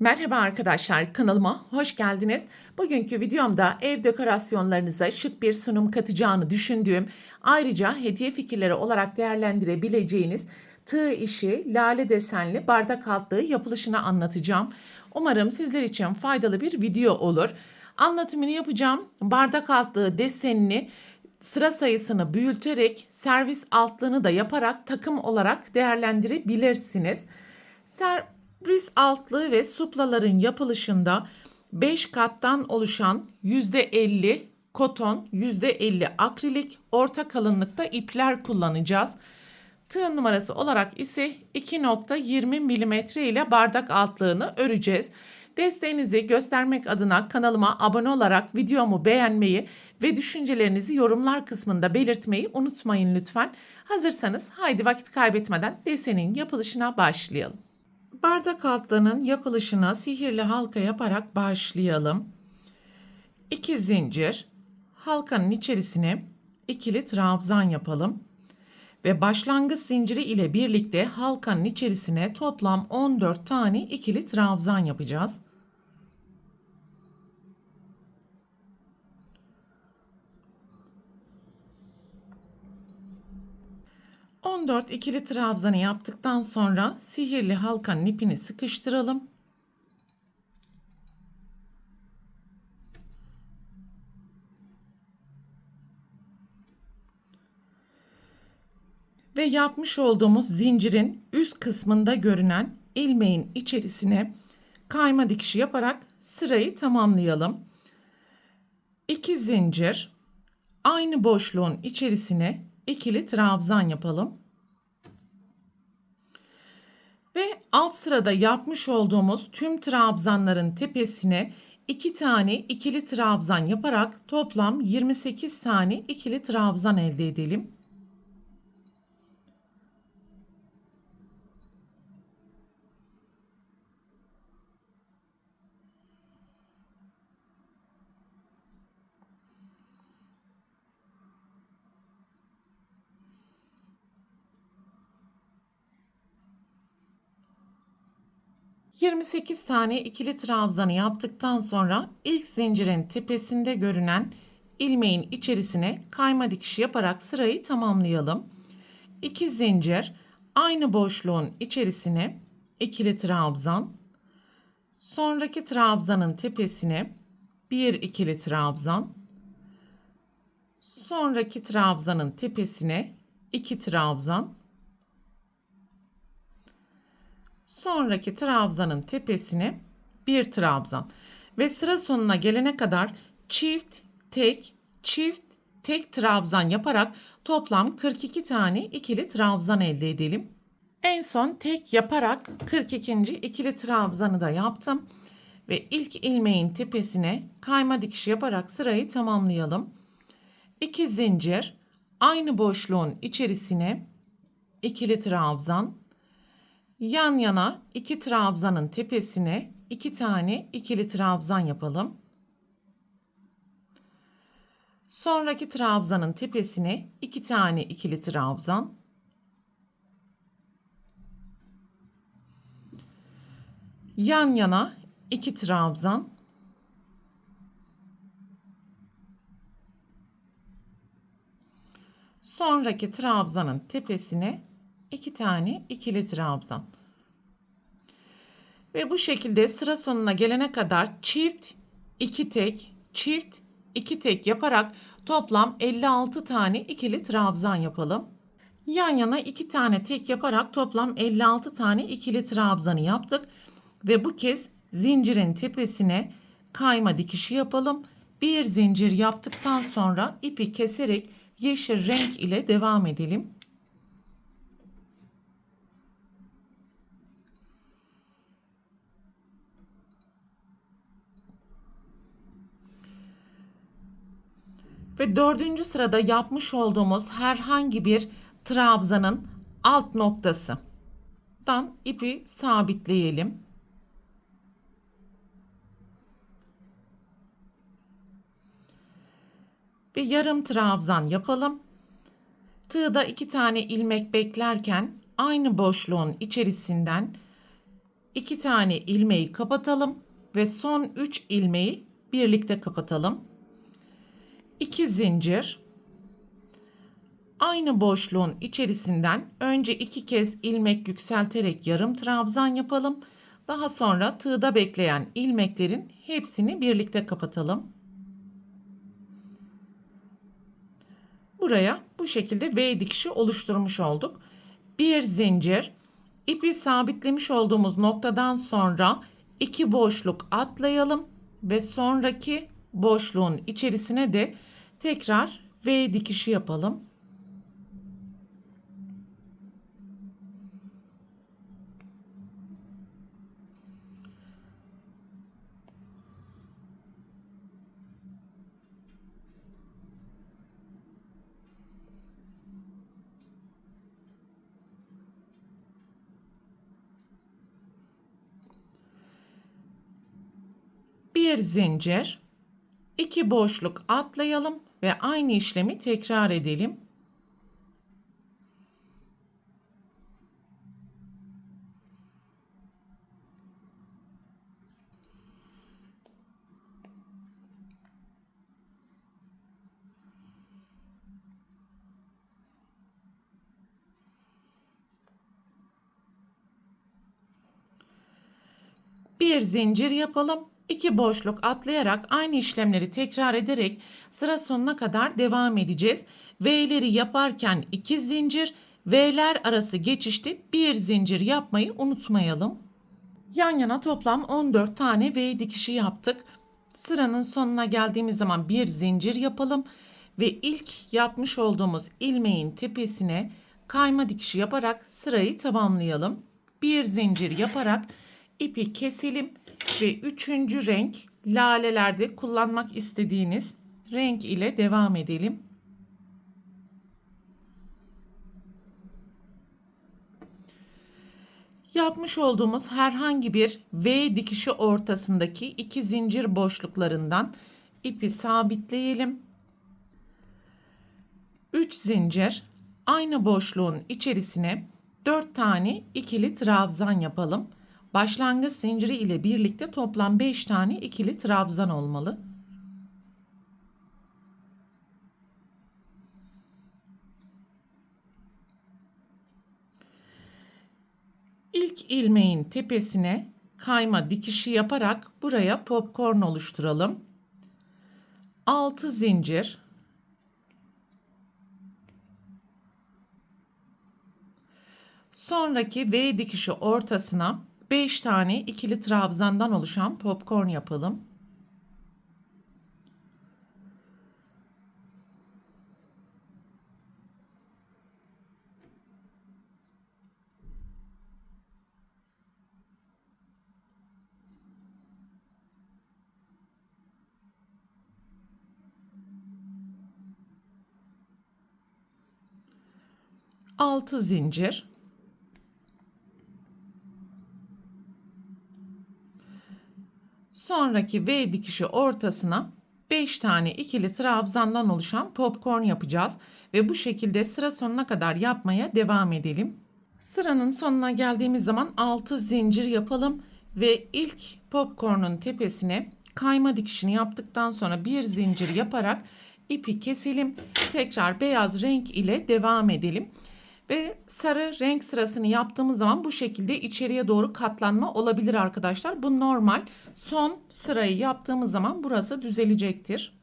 Merhaba arkadaşlar, kanalıma hoş geldiniz. Bugünkü videomda ev dekorasyonlarınıza şık bir sunum katacağını düşündüğüm, ayrıca hediye fikirleri olarak değerlendirebileceğiniz tığ işi lale desenli bardak altlığı yapılışını anlatacağım. Umarım sizler için faydalı bir video olur. Anlatımını yapacağım. Bardak altlığı desenini sıra sayısını büyüterek servis altlığını da yaparak takım olarak değerlendirebilirsiniz. Servis altlığı ve suplaların yapılışında 5 kattan oluşan %50 koton, %50 akrilik, orta kalınlıkta ipler kullanacağız. Tığ numarası olarak ise 2.20 mm ile bardak altlığını öreceğiz. Desteğinizi göstermek adına kanalıma abone olarak videomu beğenmeyi ve düşüncelerinizi yorumlar kısmında belirtmeyi unutmayın lütfen. Hazırsanız haydi vakit kaybetmeden desenin yapılışına başlayalım. Bardak altlığının yapılışına sihirli halka yaparak başlayalım. 2 zincir, halkanın içerisine ikili trabzan yapalım. Ve başlangıç zinciri ile birlikte halkanın içerisine toplam 14 tane ikili trabzan yapacağız. ...14 ikili trabzanı yaptıktan sonra sihirli halkanın ipini sıkıştıralım. Ve yapmış olduğumuz zincirin üst kısmında görünen ilmeğin içerisine kayma dikişi yaparak sırayı tamamlayalım. 2 zincir, aynı boşluğun içerisine ikili trabzan yapalım. Ve alt sırada yapmış olduğumuz tüm trabzanların tepesine 2 tane ikili trabzan yaparak toplam 28 tane ikili trabzan elde edelim. ...28 tane ikili trabzanı yaptıktan sonra ilk zincirin tepesinde görünen ilmeğin içerisine kayma dikişi yaparak sırayı tamamlayalım. 2 zincir, aynı boşluğun içerisine ikili trabzan, sonraki trabzanın tepesine bir ikili trabzan, sonraki trabzanın tepesine 2 trabzan, sonraki trabzanın tepesine bir trabzan ve sıra sonuna gelene kadar çift tek trabzan yaparak toplam 42 tane ikili trabzan elde edelim. En son tek yaparak 42. ikili trabzanı da yaptım ve ilk ilmeğin tepesine kayma dikişi yaparak sırayı tamamlayalım. 2 zincir, aynı boşluğun içerisine ikili trabzan, yan yana 2 trabzanın tepesine 2 tane ikili trabzan yapalım. Sonraki trabzanın tepesine 2 tane ikili trabzan. Yan yana 2 trabzan. Sonraki trabzanın tepesine 2 tane ikili trabzan. Ve bu şekilde sıra sonuna gelene kadar çift 2 tek yaparak toplam 56 tane ikili trabzan yapalım. Yan yana 2 tane tek yaparak toplam 56 tane ikili trabzanı yaptık. Ve bu kez zincirin tepesine kayma dikişi yapalım. Bir zincir yaptıktan sonra ipi keserek yeşil renk ile devam edelim. Ve 4. sırada yapmış olduğumuz herhangi bir trabzanın alt noktasından ipi sabitleyelim. Ve yarım trabzan yapalım. Tığda 2 tane ilmek beklerken aynı boşluğun içerisinden 2 tane ilmeği kapatalım ve son 3 ilmeği birlikte kapatalım. 2 zincir. Aynı boşluğun içerisinden önce 2 kez ilmek yükselterek yarım trabzan yapalım. Daha sonra tığda bekleyen ilmeklerin hepsini birlikte kapatalım. Buraya bu şekilde V dikişi oluşturmuş olduk. Bir zincir, ipi sabitlemiş olduğumuz noktadan sonra 2 boşluk atlayalım ve sonraki boşluğun içerisine de tekrar V dikişi yapalım. Bir zincir, 2 boşluk atlayalım ve aynı işlemi tekrar edelim. Bir zincir yapalım. 2 boşluk atlayarak aynı işlemleri tekrar ederek sıra sonuna kadar devam edeceğiz. V'leri yaparken 2 zincir, V'ler arası geçişte bir zincir yapmayı unutmayalım. Yan yana toplam 14 tane V dikişi yaptık. Sıranın sonuna geldiğimiz zaman bir zincir yapalım ve ilk yapmış olduğumuz ilmeğin tepesine kayma dikişi yaparak sırayı tamamlayalım. Bir zincir yaparak ipi keselim ve üçüncü renk lalelerde kullanmak istediğiniz renk ile devam edelim. Yapmış olduğumuz herhangi bir V dikişi ortasındaki 2 zincir boşluklarından ipi sabitleyelim. 3 zincir, aynı boşluğun içerisine 4 tane ikili trabzan yapalım. Başlangıç zinciri ile birlikte toplam 5 tane ikili trabzan olmalı. İlk ilmeğin tepesine kayma dikişi yaparak buraya popcorn oluşturalım. 6 zincir. Sonraki V dikişi ortasına 5 tane ikili trabzandan oluşan popcorn yapalım. Altı zincir. Sonraki V dikişi ortasına 5 tane ikili trabzandan oluşan popcorn yapacağız ve bu şekilde sıra sonuna kadar yapmaya devam edelim. Sıranın sonuna geldiğimiz zaman 6 zincir yapalım ve ilk popcorn'un tepesine kayma dikişini yaptıktan sonra bir zincir yaparak ipi keselim. Tekrar beyaz renk ile devam edelim. Ve sarı renk sırasını yaptığımız zaman bu şekilde içeriye doğru katlanma olabilir arkadaşlar. Bu normal. Son sırayı yaptığımız zaman burası düzelecektir.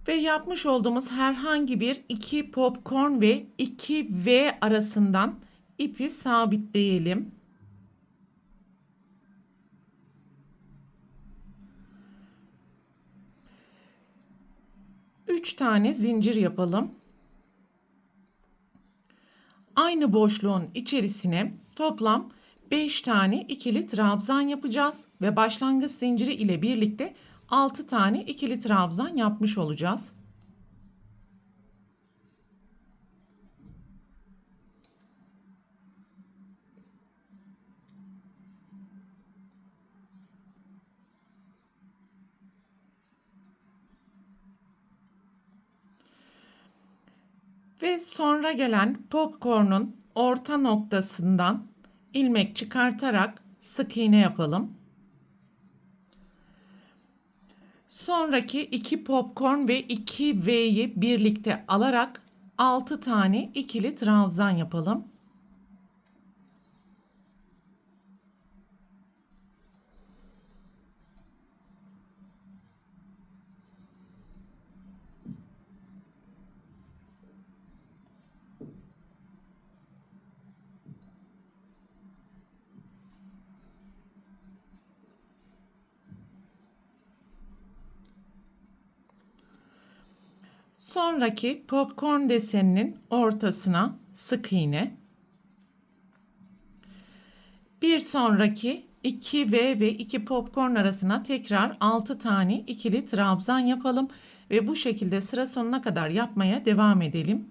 Ve yapmış olduğumuz herhangi bir 2 popcorn ve 2 V arasından ipi sabitleyelim. 3 tane zincir yapalım. Aynı boşluğun içerisine toplam 5 tane ikili trabzan yapacağız ve başlangıç zinciri ile birlikte 6 tane ikili trabzan yapmış olacağız. Ve sonra gelen popcorn'un orta noktasından ilmek çıkartarak sık iğne yapalım. Sonraki 2 popcorn ve 2 V'yi birlikte alarak 6 tane ikili trabzan yapalım. Sonraki popcorn deseninin ortasına sık iğne. Bir sonraki 2 ve 2 popcorn arasına tekrar 6 tane ikili trabzan yapalım ve bu şekilde sıra sonuna kadar yapmaya devam edelim.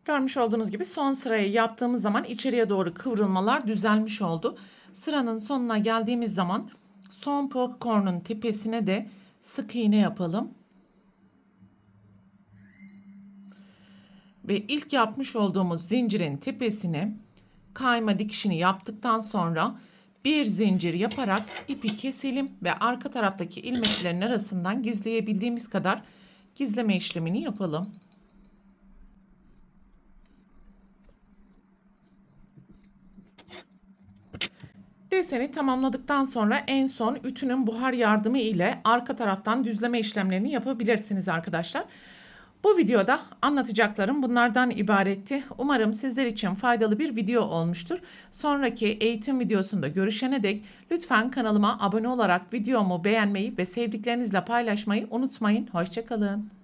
Görmüş olduğunuz gibi son sırayı yaptığımız zaman içeriye doğru kıvrılmalar düzelmiş oldu. Sıranın sonuna geldiğimiz zaman son popcorn'un tepesine de sık iğne yapalım. Ve ilk yapmış olduğumuz zincirin tepesine kayma dikişini yaptıktan sonra bir zincir yaparak ipi keselim ve arka taraftaki ilmeklerin arasından gizleyebildiğimiz kadar gizleme işlemini yapalım. Deseni tamamladıktan sonra en son ütünün buhar yardımı ile arka taraftan düzleme işlemlerini yapabilirsiniz arkadaşlar. Bu videoda anlatacaklarım bunlardan ibaretti. Umarım sizler için faydalı bir video olmuştur. Sonraki eğitim videosunda görüşene dek lütfen kanalıma abone olarak videomu beğenmeyi ve sevdiklerinizle paylaşmayı unutmayın. Hoşça kalın.